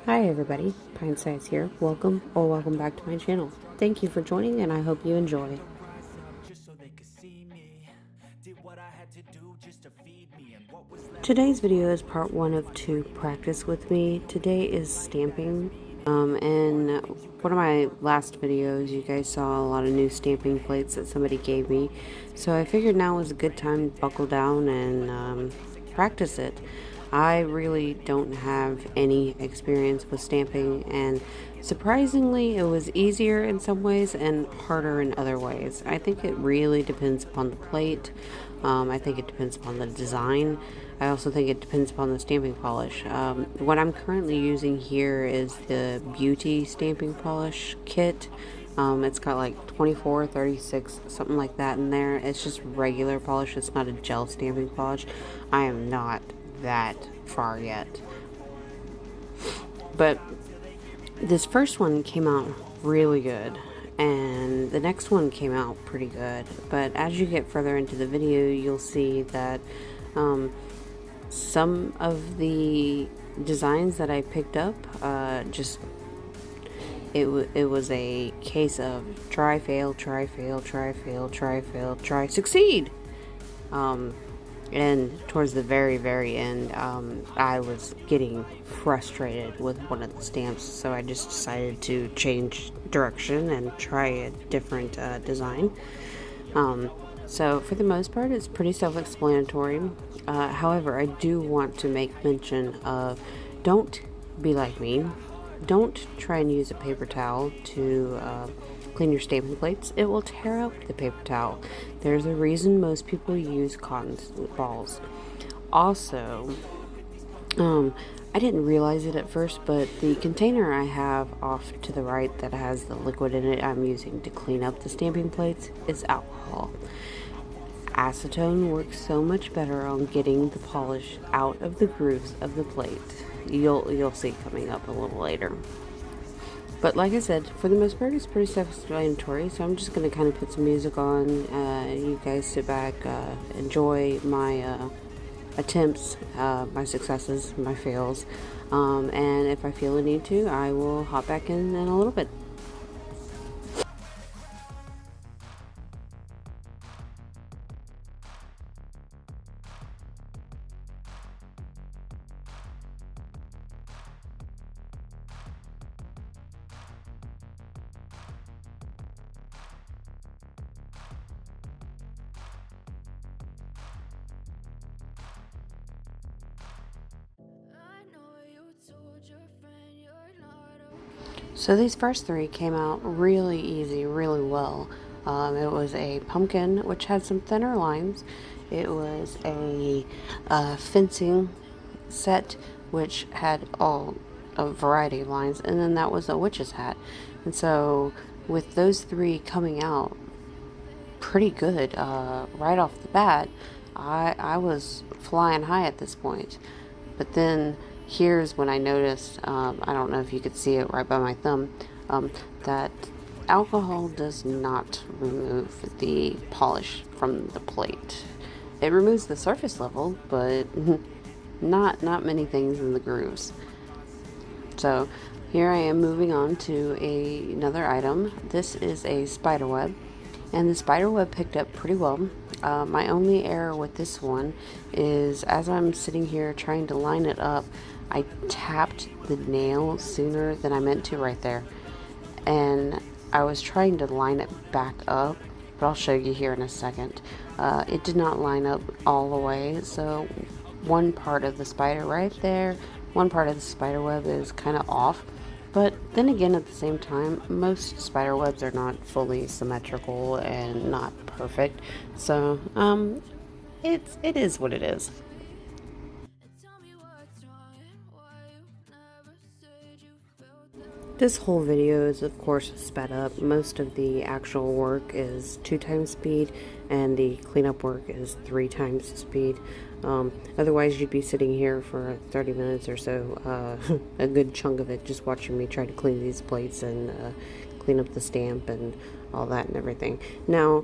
Hi everybody, Pine Size here. Welcome back to my channel. Thank you for joining and I hope you enjoy. Today's video is part 1 of 2 practice with me. Today is stamping. In one of my last videos you guys saw a lot of new stamping plates that somebody gave me. So I figured now was a good time to buckle down and practice it. I really don't have any experience with stamping, and surprisingly it was easier in some ways and harder in other ways. I think it really depends upon the plate. I think it depends upon the design. I also think it depends upon the stamping polish. What I'm currently using here is the Beauty stamping polish kit. It's got like 24, 36, something like that in there. It's just regular polish. It's not a gel stamping polish. I am not that far yet. But this first one came out really good. And the next one came out pretty good. But as you get further into the video, you'll see that some of the designs that I picked up, it was a case of try, fail, try, fail, try, fail, try, fail, try, succeed. And towards the very, very end, I was getting frustrated with one of the stamps, so I just decided to change direction and try a different design. So for the most part, it's pretty self-explanatory. However, I do want to make mention of, don't be like me. Don't try and use a paper towel to clean your stamping plates. It will tear up the paper towel. There's a reason most people use cotton balls. Also, I didn't realize it at first, but the container I have off to the right that has the liquid in it I'm using to clean up the stamping plates is alcohol. Acetone works so much better on getting the polish out of the grooves of the plate. You'll see coming up a little later. But like I said, for the most part, it's pretty self-explanatory, so I'm just going to kind of put some music on. You guys sit back, enjoy my attempts, my successes, my fails, and if I feel a need to, I will hop back in a little bit. So these first 3 came out really easy, really well. It was a pumpkin, which had some thinner lines. It was a fencing set, which had a variety of lines. And then that was a witch's hat. And so with those 3 coming out pretty good right off the bat, I was flying high at this point. But then here's when I noticed, I don't know if you could see it right by my thumb, that alcohol does not remove the polish from the plate. It removes the surface level, but not many things in the grooves. So here I am moving on to another item. This is a spider web, and the spider web picked up pretty well. My only error with this one is, as I'm sitting here trying to line it up, I tapped the nail sooner than I meant to right there. And I was trying to line it back up, but I'll show you here in a second. It did not line up all the way, so one part of the spider right there, one part of the spider web is kind of off. But then again, at the same time, most spider webs are not fully symmetrical and not perfect. So, it is what it is. This whole video is of course sped up. Most of the actual work is 2 times speed and the cleanup work is 3 times speed. Otherwise you'd be sitting here for 30 minutes or so, a good chunk of it just watching me try to clean these plates and clean up the stamp and all that and everything. Now,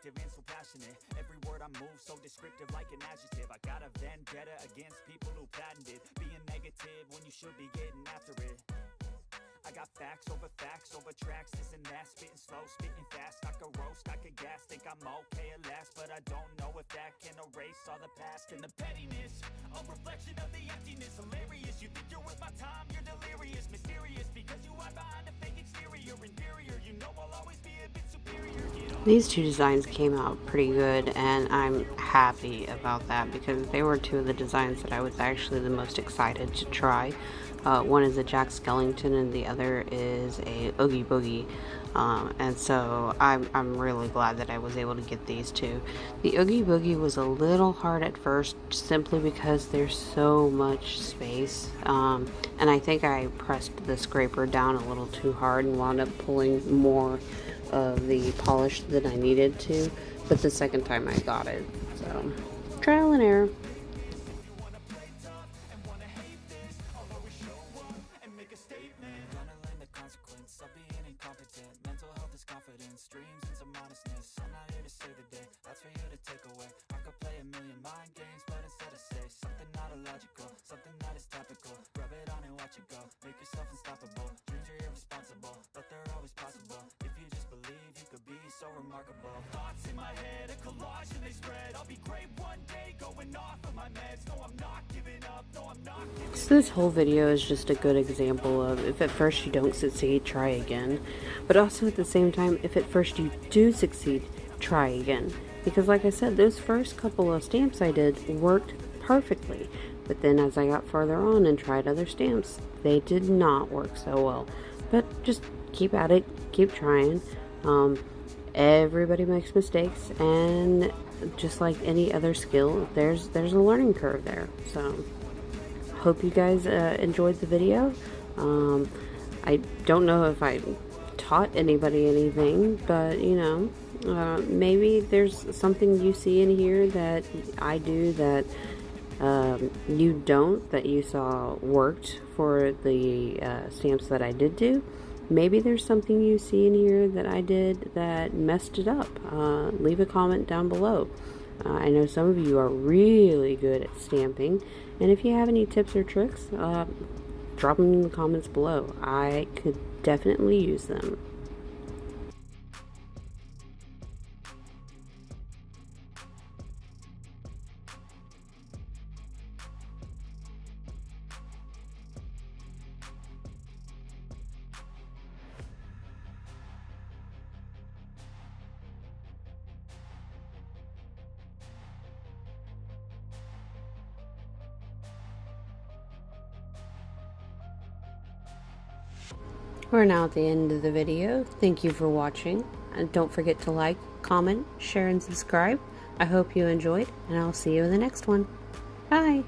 instinctive and so passionate. Every word I move so descriptive like an adjective. I got a vendetta against people who patented being negative when you should be getting after it. I got facts over tracks, this and that. Spitting slow, spitting fast, I could roast, I could gas. Think I'm okay at last, but I don't know if that can erase all the past. And the pettiness, a reflection of the emptiness. Hilarious, you think you're worth my time, you're delirious. Mysterious, because you hide behind a fake exterior. Inferior, you know I'll always be a bit superior. These two designs came out pretty good, and I'm happy about that because they were two of the designs that I was actually the most excited to try. One is a Jack Skellington and the other is a Oogie Boogie. And so I'm really glad that I was able to get these two. The Oogie Boogie was a little hard at first simply because there's so much space. And I think I pressed the scraper down a little too hard and wound up pulling more of the polish than I needed to. But the second time I got it. So, trial and error. Dreams and some honestness. I'm not here to save the day. That's for you to take away. I could play a million mind games, but instead I say something not illogical, something that is topical. Rub it on and watch it go. Make yourself unstoppable. Dreams are irresponsible, but they're always possible. If you just believe, you could be so remarkable. Thoughts in my head, a collage and they spread. I'll be great one day, going off of my meds. No, I'm not giving up. No, I'm not giving up. So this whole video is just a good example of if at first you don't succeed, try again. But also at the same time, if at first you do succeed, try again. Because like I said, those first couple of stamps I did worked perfectly. But then as I got farther on and tried other stamps, they did not work so well. But just keep at it, keep trying. Everybody makes mistakes, and just like any other skill, there's a learning curve there. So hope you guys enjoyed the video. I don't know if I taught anybody anything, but you know, maybe there's something you see in here that I do that you don't, that you saw worked for the stamps that I did do. Maybe there's something you see in here that I did that messed it up. Leave a comment down below. I know some of you are really good at stamping, and if you have any tips or tricks, drop them in the comments below. I could definitely use them. We're now at the end of the video. Thank you for watching. And don't forget to like, comment, share, and subscribe. I hope you enjoyed, and I'll see you in the next one. Bye!